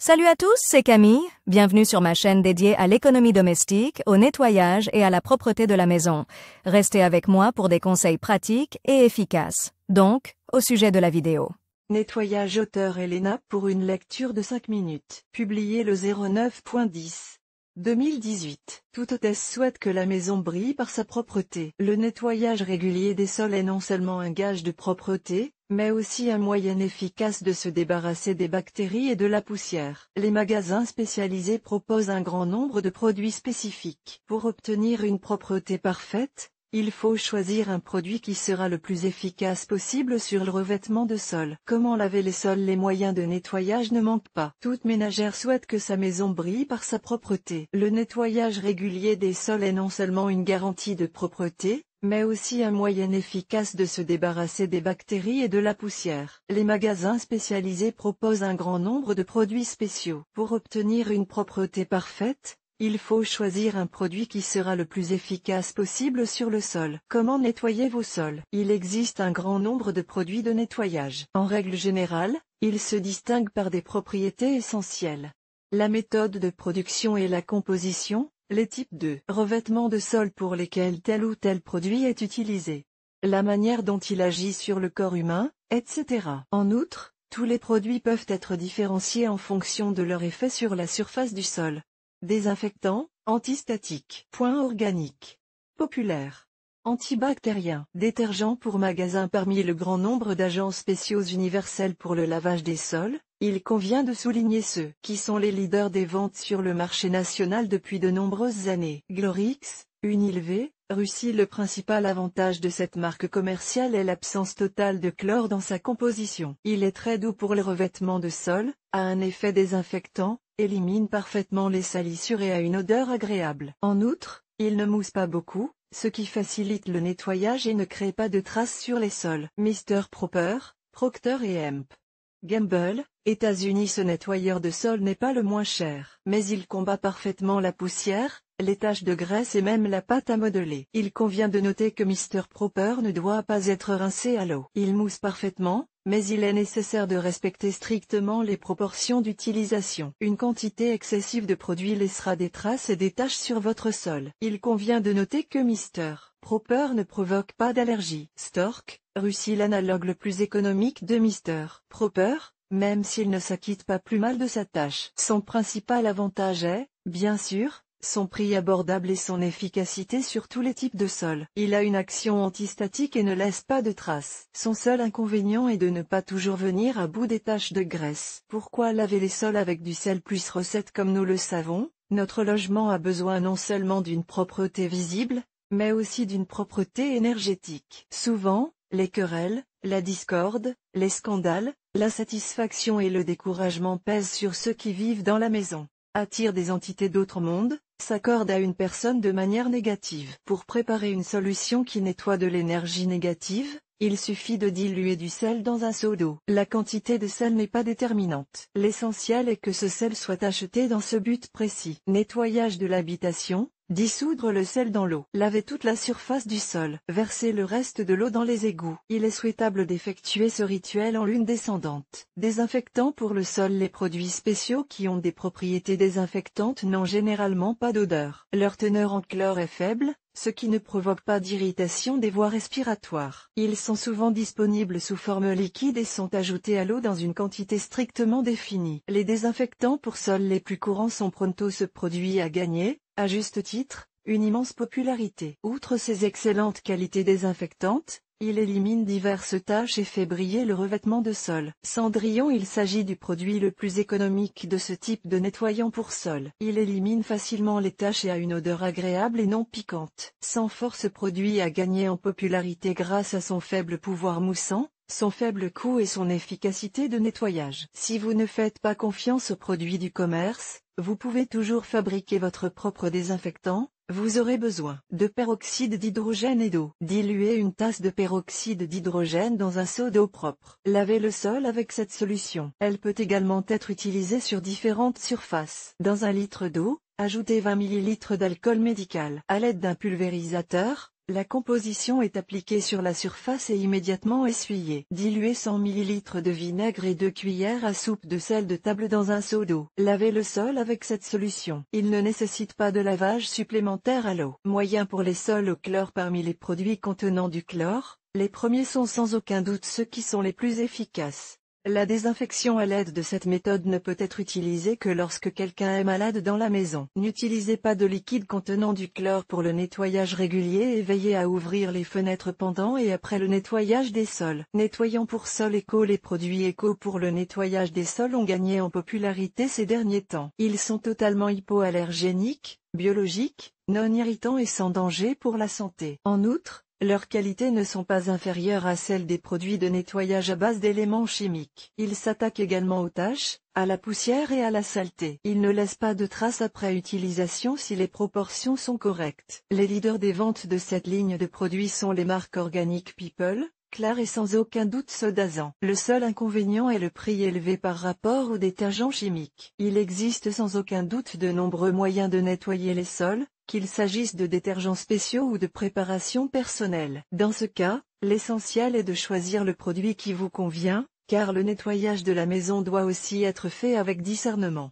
Salut à tous, c'est Camille. Bienvenue sur ma chaîne dédiée à l'économie domestique, au nettoyage et à la propreté de la maison. Restez avec moi pour des conseils pratiques et efficaces. Donc, au sujet de la vidéo. Nettoyage auteur Elena pour une lecture de 5 minutes. Publié le 09.10. 2018. Toute hôtesse souhaite que la maison brille par sa propreté. Le nettoyage régulier des sols est non seulement un gage de propreté, mais aussi un moyen efficace de se débarrasser des bactéries et de la poussière. Les magasins spécialisés proposent un grand nombre de produits spécifiques. Pour obtenir une propreté parfaite, il faut choisir un produit qui sera le plus efficace possible sur le revêtement de sol. Comment laver les sols? Les moyens de nettoyage ne manquent pas. Toute ménagère souhaite que sa maison brille par sa propreté. Le nettoyage régulier des sols est non seulement une garantie de propreté, mais aussi un moyen efficace de se débarrasser des bactéries et de la poussière. Les magasins spécialisés proposent un grand nombre de produits spéciaux. Pour obtenir une propreté parfaite, il faut choisir un produit qui sera le plus efficace possible sur le sol. Comment nettoyer vos sols? Il existe un grand nombre de produits de nettoyage. En règle générale, ils se distinguent par des propriétés essentielles. La méthode de production et la composition, les types de revêtements de sol pour lesquels tel ou tel produit est utilisé, la manière dont il agit sur le corps humain, etc. En outre, tous les produits peuvent être différenciés en fonction de leur effet sur la surface du sol. Désinfectant, antistatique, point organique, populaire, antibactérien, détergent pour magasin. Parmi le grand nombre d'agents spéciaux universels pour le lavage des sols, il convient de souligner ceux qui sont les leaders des ventes sur le marché national depuis de nombreuses années. Glorix, Unilever, Russie. Le principal avantage de cette marque commerciale est l'absence totale de chlore dans sa composition. Il est très doux pour le revêtement de sol, a un effet désinfectant, élimine parfaitement les salissures et a une odeur agréable. En outre, il ne mousse pas beaucoup, ce qui facilite le nettoyage et ne crée pas de traces sur les sols. Mr Proper, Procter & Gamble, États-Unis. Ce nettoyeur de sol n'est pas le moins cher, mais il combat parfaitement la poussière, les taches de graisse et même la pâte à modeler. Il convient de noter que Mr Proper ne doit pas être rincé à l'eau. Il mousse parfaitement, mais il est nécessaire de respecter strictement les proportions d'utilisation. Une quantité excessive de produit laissera des traces et des taches sur votre sol. Il convient de noter que Mr Proper ne provoque pas d'allergie. Stork, Russie. L'analogue le plus économique de Mr Proper, même s'il ne s'acquitte pas plus mal de sa tâche. Son principal avantage est, bien sûr, son prix abordable et son efficacité sur tous les types de sols. Il a une action antistatique et ne laisse pas de traces. Son seul inconvénient est de ne pas toujours venir à bout des taches de graisse. Pourquoi laver les sols avec du sel plus recette? Comme nous le savons, notre logement a besoin non seulement d'une propreté visible, mais aussi d'une propreté énergétique. Souvent, les querelles, la discorde, les scandales, l'insatisfaction et le découragement pèsent sur ceux qui vivent dans la maison, attirent des entités d'autres mondes, s'accordent à une personne de manière négative. Pour préparer une solution qui nettoie de l'énergie négative, il suffit de diluer du sel dans un seau d'eau. La quantité de sel n'est pas déterminante. L'essentiel est que ce sel soit acheté dans ce but précis. Nettoyage de l'habitation. Dissoudre le sel dans l'eau. Laver toute la surface du sol. Verser le reste de l'eau dans les égouts. Il est souhaitable d'effectuer ce rituel en lune descendante. Désinfectant pour le sol. Les produits spéciaux qui ont des propriétés désinfectantes n'ont généralement pas d'odeur. Leur teneur en chlore est faible, ce qui ne provoque pas d'irritation des voies respiratoires. Ils sont souvent disponibles sous forme liquide et sont ajoutés à l'eau dans une quantité strictement définie. Les désinfectants pour sol les plus courants sont Pronto. Ce produit a gagné, à juste titre, une immense popularité. Outre ses excellentes qualités désinfectantes, il élimine diverses taches et fait briller le revêtement de sol. Cendrillon. Il s'agit du produit le plus économique de ce type de nettoyant pour sol. Il élimine facilement les taches et a une odeur agréable et non piquante. Sanfor. Ce produit a gagné en popularité grâce à son faible pouvoir moussant, son faible coût et son efficacité de nettoyage. Si vous ne faites pas confiance aux produits du commerce, vous pouvez toujours fabriquer votre propre désinfectant. Vous aurez besoin de peroxyde d'hydrogène et d'eau. Diluez une tasse de peroxyde d'hydrogène dans un seau d'eau propre. Lavez le sol avec cette solution. Elle peut également être utilisée sur différentes surfaces. Dans un litre d'eau, ajoutez 20 ml d'alcool médical. À l'aide d'un pulvérisateur, La composition est appliquée sur la surface et immédiatement essuyée. Diluez 100 ml de vinaigre et 2 cuillères à soupe de sel de table dans un seau d'eau. Lavez le sol avec cette solution. Il ne nécessite pas de lavage supplémentaire à l'eau. Moyen pour les sols au chlore. Parmi les produits contenant du chlore, les premiers sont sans aucun doute ceux qui sont les plus efficaces. La désinfection à l'aide de cette méthode ne peut être utilisée que lorsque quelqu'un est malade dans la maison. N'utilisez pas de liquide contenant du chlore pour le nettoyage régulier et veillez à ouvrir les fenêtres pendant et après le nettoyage des sols. Nettoyant pour sol éco. Les produits éco pour le nettoyage des sols ont gagné en popularité ces derniers temps. Ils sont totalement hypoallergéniques, biologiques, non irritants et sans danger pour la santé. En outre, leurs qualités ne sont pas inférieures à celles des produits de nettoyage à base d'éléments chimiques. Ils s'attaquent également aux taches, à la poussière et à la saleté. Ils ne laissent pas de traces après utilisation si les proportions sont correctes. Les leaders des ventes de cette ligne de produits sont les marques Organic People, Clar et sans aucun doute Sodazan. Le seul inconvénient est le prix élevé par rapport aux détergents chimiques. Il existe sans aucun doute de nombreux moyens de nettoyer les sols, qu'il s'agisse de détergents spéciaux ou de préparations personnelles. Dans ce cas, l'essentiel est de choisir le produit qui vous convient, car le nettoyage de la maison doit aussi être fait avec discernement.